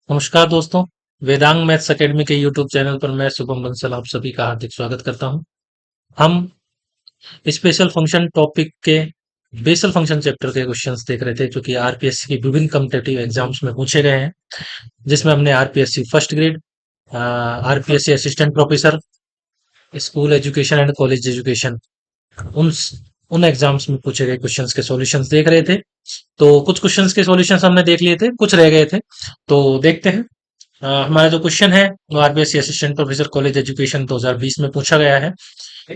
नमस्कार दोस्तों। Vedang maths academy के यूट्यूब चैनल पर मैं शुभम बंसल आप सभी का हार्दिक स्वागत करता हूं। हम स्पेशल फंक्शन टॉपिक के बेसल फंक्शन चैप्टर के क्वेश्चंस देख रहे थे जो कि आरपीएससी की विभिन्न कॉम्पिटिटिव एग्जाम्स में पूछे गए हैं, जिसमें हमने RPSC first grade, RPSC assistant professor, school education and college education, उन उन एग्जाम्स में पूछे गए क्वेश्चंस के सॉल्यूशंस देख रहे थे। तो कुछ क्वेश्चंस के सॉल्यूशंस हमने देख लिए थे, कुछ रह गए थे, तो देखते हैं। हमारा जो क्वेश्चन है वो RBSC assistant professor college education 2020 में पूछा गया है।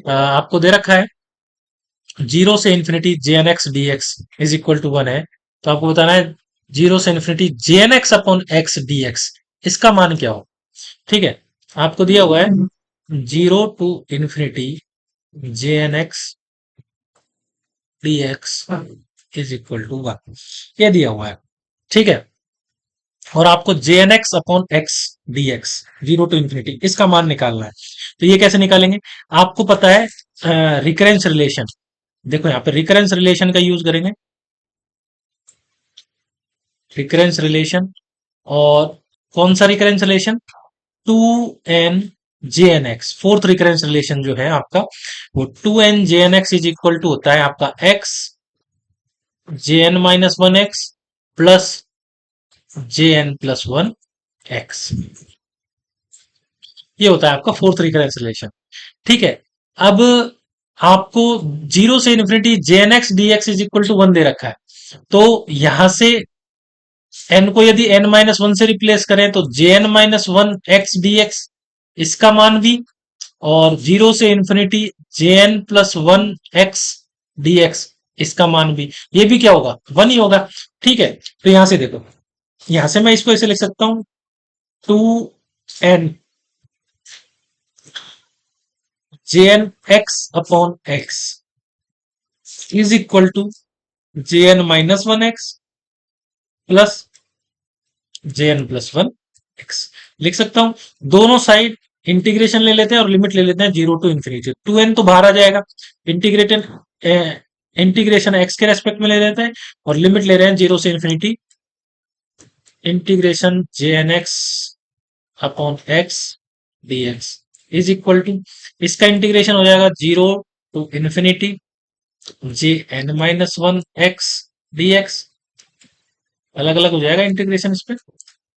आपको दे रखा है 0 से infinity J N x D x is equal to 1 है। तो आपको बताना है 0 से infinity J N x upon x D x इसका मान क्या हो। ठीक है, आपको दिया हुआ है 0 to infinity J N x D x is equal to 1, ये दिया हुआ है। ठीक है, और आपको J N x upon x D X 0 to infinity इसका मान निकालना है। तो ये कैसे निकालेंगे? आपको पता है रिकरेंस रिलेशन। देखो यहाँ पे रिकरेंस रिलेशन का यूज करेंगे, रिकरेंस रिलेशन। और कौन सा recurrence relation? 2n J N X, fourth recurrence relation जो है आपका वो 2n J N X is equal to होता है आपका एक्स JN-1x प्लस JN+1x। ये होता है आपका फोर्थ रिकरेंस रिलेशन। ठीक है, अब आपको 0 से infinity J N x D x is equal to 1 दे रखा है। तो यहां से n को यदि n-1 से रिप्लेस करें तो JN-1 x dx इसका मान भी, और 0 से इन्फिनिटी JN+1 x dx इसका मान भी, ये भी क्या होगा? 1 ही होगा। ठीक है, तो यहां से देखो, यहां से मैं इसको ऐसे लिख सकता हूं 2n J N x upon X is equal to JN-1x plus JN+1x लिख सकता हूं। दोनों साइड इंटीग्रेशन ले लेते हैं और लिमिट ले लेते हैं 0 to इन्फिनिटी। 2n तो बाहर आ जाएगा, इंटीग्रेटेड इंटीग्रेशन एक्स के रेस्पेक्ट में ले लेते हैं और लिमिट ले रहे हैं 0 से infinity integration JN x upon x D x is equal to, इसका इंटीग्रेशन हो जाएगा 0 to infinity JN-1 x dx, अलग अलग हो जाएगा इंटीग्रेशन इस पे,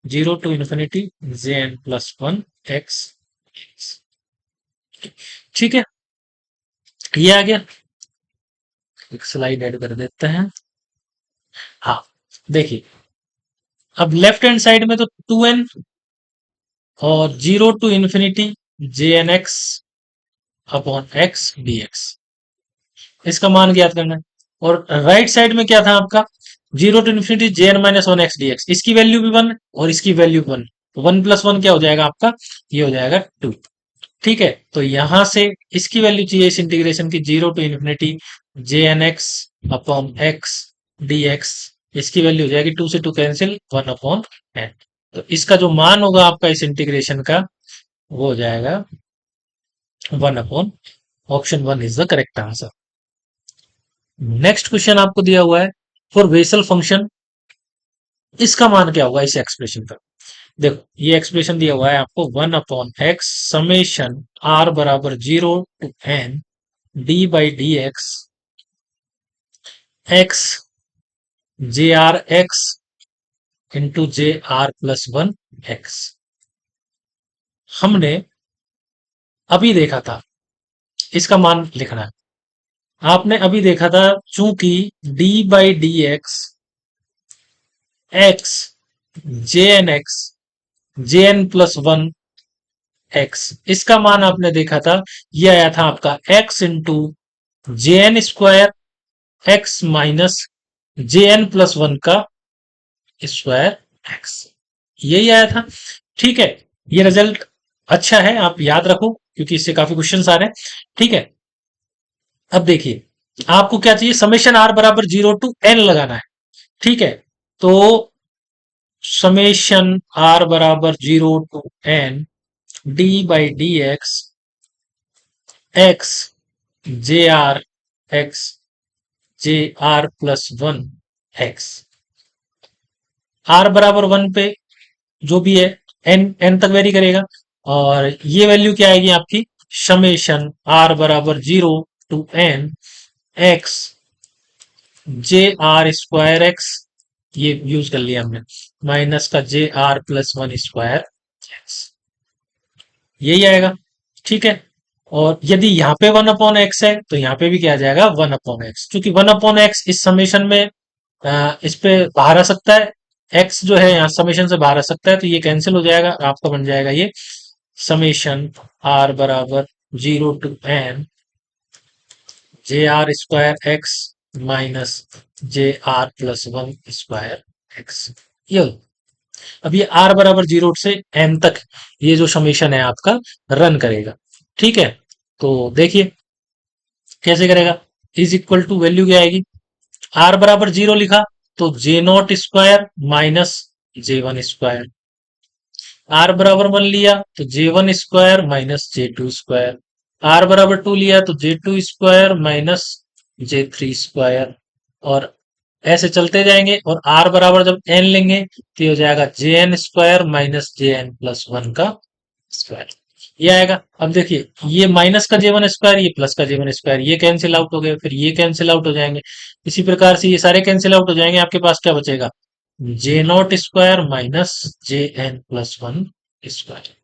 0 to इन्फिनिटी JN+1 x। ठीक है, ये आ गया। एक स्लाइड ऐड कर देते हैं। हाँ, देखिए, अब लेफ्ट हैंड साइड में तो 2n और 0 to infinity JN x upon x D x इसका मान ज्ञात करना है। और राइट साइड में क्या था आपका? 0 to infinity JN-1 x dx, इसकी वैल्यू भी 1 और इसकी वैल्यू 1, तो 1+1 क्या हो जाएगा आपका? ये हो जाएगा 2। ठीक है, तो यहां से इसकी वैल्यू चाहिए इस इंटीग्रेशन की 0 to infinity JN x upon x D x, इसकी वैल्यू हो जाएगी 2 से 2 कैंसिल 1/n। तो इसका जो मान होगा आपका इस इंटीग्रेशन का वो हो जाएगा 1/, option 1 is the correct answer. Next question आपको दिया हुआ है फॉर बेसल फंक्शन, इसका मान क्या होगा इस एक्सप्रेशन का? देखो, ये एक्सप्रेशन दिया हुआ है आपको 1/x समेशन r बराबर 0 to n d/dx x jrx into JR+1x। हमने अभी देखा था, इसका मान लिखना है। आपने अभी देखा था चूंकि d/dx x jnx JN+1x इसका मान आपने देखा था, ये आया था आपका x into JN² x minus JN+1 का स्क्वायर x, यही आया था। ठीक है, ये रिजल्ट अच्छा है, आप याद रखो क्योंकि इससे काफी क्वेश्चंस आ रहे हैं। ठीक है, अब देखिए, आपको क्या चाहिए? समेशन r बराबर 0 to n लगाना है। ठीक है, तो समेशन r बराबर 0 to n d/dx x jr x JR+1 x, r बराबर 1 पे जो भी है एन एन तक वेरी करेगा। और ये वैल्यू क्या आएगी आपकी, समेशन आर बराबर 0 to n x J are square x, ये यूज कर लिया हमने, माइनस का जे आर प्लस 1 स्क्वायर एक्स, यही आएगा। ठीक है। और यदि यहाँ पे 1/x है तो यहाँ पे भी क्या आ जाएगा, 1/x, क्योंकि 1/x इस समेशन में इस पे बाहर आ सकता है, x जो है यहाँ समेशन से बाहर आ सकता है, तो ये कैंसिल हो जाएगा, आपका बन जाएगा ये समेशन आर बराबर 0 to n J are square x minus J are plus 1 square x. ये अब ये आर बराबर 0 से n तक ये जो समेशन है आपका रन करेगा। ठीक है। तो देखिए कैसे करेगा, इज इक्वल टू वैल्यू क्या आएगी, आर बराबर 0 लिखा तो J0 square minus J1 square, are बराबर 1 लिया तो J1 square minus J2 square, are बराबर 2 लिया तो J2 square minus J3 square, और ऐसे चलते जाएंगे, और आर बराबर जब n लेंगे तो ये हो जाएगा JN स्क्वायर माइनस JN+1 का स्क्वायर, ये आएगा। अब देखिए ये माइनस का J1 स्क्वायर, ये प्लस का J1 स्क्वायर, ये कैंसिल आउट हो गए, फिर ये कैंसिल आउट हो जाएंगे, इसी प्रकार से ये सारे कैंसिल आउट हो जाएंगे, आपके पास क्या बचेगा, J0 square minus JN+1 square,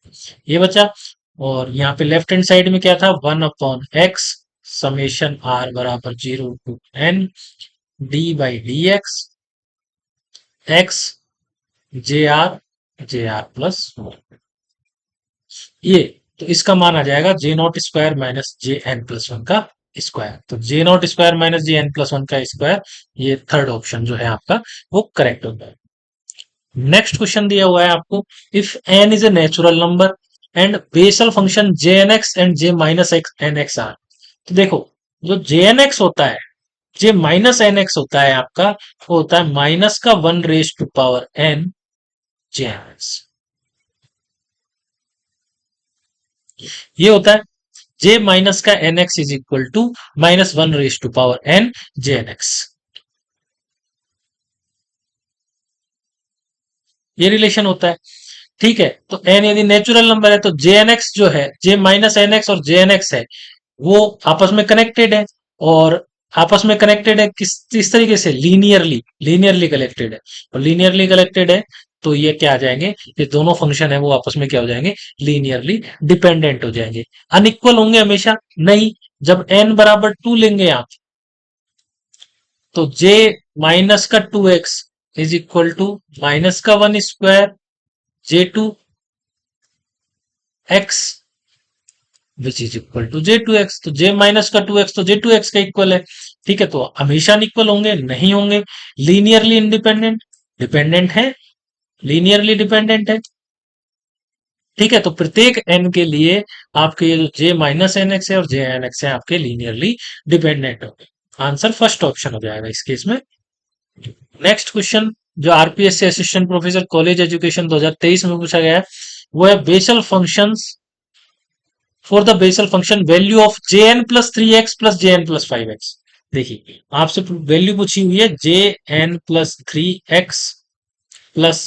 ये बचा। और यहाँ पे लेफ्ट हैंड साइड में क्या था, 1/x समेशन आर बराबर 0 to n d/dx x J are plus 1, ये तो इसका मान आ जाएगा J0 स्क्वायर माइनस JN+1 का स्क्वायर, तो J0 स्क्वायर माइनस JN+1 का स्क्वायर, ये थर्ड ऑप्शन जो है आपका वो करेक्ट होता है। नेक्स्ट क्वेश्चन दिया हुआ है आपको, if n is a natural number and Bessel function jnx and j minus X N X are, तो देखो जो jnx होता है, j माइनस एन एक्स होता है आपका, वो होता है माइनस का 1 raised to power n jnx, ये होता है j माइनस का N X is equal to minus 1 raised to power n jnx, ये रिलेशन होता है। ठीक है। तो n यदि नेचुरल नंबर है तो jnx जो है, j माइनस एन एक्स और jnx है, वो आपस में कनेक्टेड है, और आपस में कनेक्टेड है किस तरीके से, लीनियरली कनेक्टेड है, और लीनियरली कनेक्टेड है तो ये क्या आ जाएंगे, ये दोनों फंक्शन है वो आपस में क्या हो जाएंगे, लीनियरली डिपेंडेंट हो जाएंगे। अनइक्वल होंगे हमेशा नहीं, जब n बराबर 2 लेंगे आप तो j माइनस का 2x is equal to minus का 1 square J2x which is equal to J2x, तो j माइनस का 2x तो J2x का इक्वल है। ठीक है। तो हमेशा इक्वल होंगे नहीं होंगे, लीनियरली इंडिपेंडेंट, डिपेंडेंट है, लीनियरली डिपेंडेंट है। ठीक है। तो प्रत्येक n के लिए आपके ये जो j माइनस एन एक्स है और j एन एक्स है आपके लीनियरली डिपेंडेंट होंगे, आंसर फर्स्ट ऑप्शन हो जाएगा इस केस में। नेक्स्ट क्वेश्चन जो RPSC assistant professor college education 2023 में पूछा गया है, वो है Bessel functions for the Bessel function value of Jn+3x plus Jn+5x। देखिए आपसे वैल्यू पूछी हुई है Jn+3x प्लस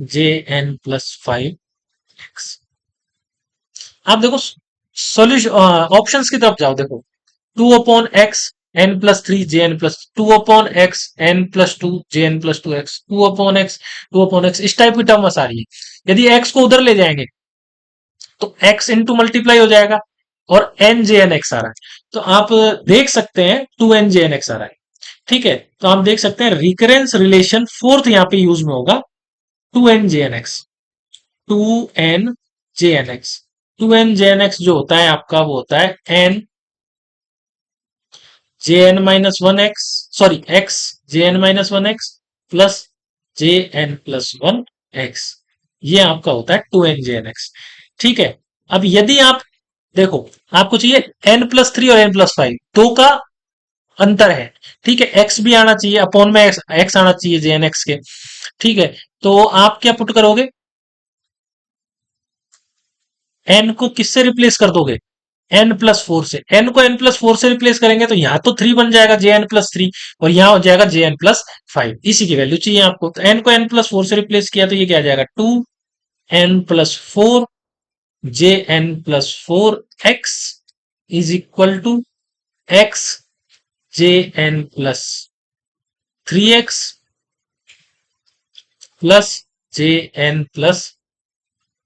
Jn+5x। आप देखो सॉल्यूशन ऑप्शंस की तरफ जाओ, देखो 2/x n+3 Jn+2/x n+2 Jn+2x 2/x इस टाइप की टर्म आ रही है। यदि x को उधर ले जाएंगे तो x इंटू मल्टीप्लाई हो जाएगा, और n जे एन एक्स आ रहा है, तो आप देख सकते हैं 2n जे एन एक्स आ रहा है। ठीक है। तो आप देख सकते हैं रिकरेंस रिलेशन फोर्थ यहां पे यूज में होगा, 2n J N X, 2n J N X, 2n J N X जो होता है आपका वो होता है n J N minus one X, sorry x J N minus one X plus Jn+1x, ये आपका होता है 2n/x। ठीक है। अब यदि आप देखो आपको चाहिए n+3 और n+5, दो का अंतर है। ठीक है। x भी आना चाहिए, अपॉन में x आना चाहिए Jnx के। ठीक है। तो आप क्या पुट करोगे, n को किससे रिप्लेस कर दोगे, n+4 से, n को n+4 से रिप्लेस करेंगे तो यहां तो 3 बन जाएगा Jn+3, और यहां हो जाएगा Jn+5, इसी की वैल्यू चाहिए आपको, तो n को n+4 से रिप्लेस किया तो ये क्या आ जाएगा 2 N plus four J N plus four X is equal to X J N plus three X plus J N plus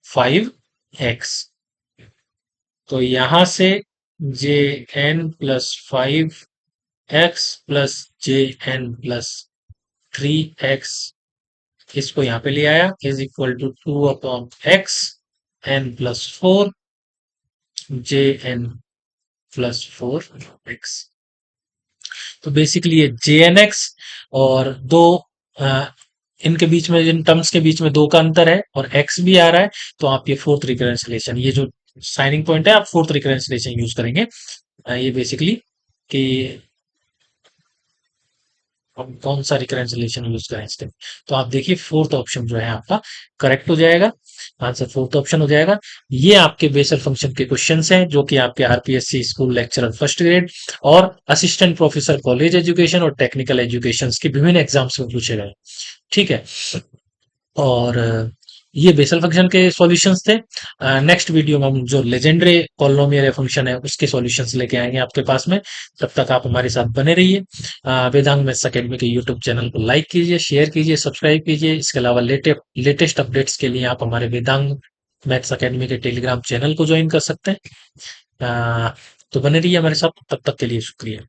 five X. तो यहां से J N plus five X plus J N plus three X, इसको यहां पे ले आया, is equal to two upon X N plus four J N plus four X. तो basically ये जे एन एक्स और दो अ, इनके बीच में, इन टर्म्स के बीच में दो का अंतर है और एक्स भी आ रहा है, तो आप ये फोर्थ रिकरेंस रिलेशन, ये जो साइनिंग पॉइंट है, आप फोर्थ रिकरेंस रिलेशन यूज करेंगे। ये बेसिकली कि हम कौन सा रिकरेंस रिलेशन यूज करें इस टाइम। तो आप देखिए फोर्थ ऑप्शन जो है आपका करेक्ट हो जाएगा, आंसर फोर्थ ऑप्शन हो जाएगा। ये आपके बेसल फंक्शन के क्वेश्चंस हैं जो कि आपके RPSC school lecturer first grade और असिस्टेंट प्रोफेसर कॉलेज एजुकेशन और टेक्निकल एजुकेशन के विभिन्न एग्जाम्स में पूछे गए। ठीक है, और ये बेसल फंक्शन के सॉल्यूशंस थे। नेक्स्ट वीडियो में हम जो लेजेंडरी पॉलिनोमियल फंक्शन है उसके सॉल्यूशंस लेके आएंगे आपके पास में। तब तक आप हमारे साथ बने रहिए। वेदांग मैथ्स अकेडमी के यूट्यूब चैनल को लाइक कीजिए, शेयर कीजिए, सब्सक्राइब कीजिए। इसके अलावा लेटेस्ट अपडेट्स के लिए आप हमारे वेदांग मैथ्स अकेडमी के टेलीग्राम चैनल को ज्वाइन कर सकते हैं। तो बने रहिए हमारे साथ, तब तक के लिए शुक्रिया।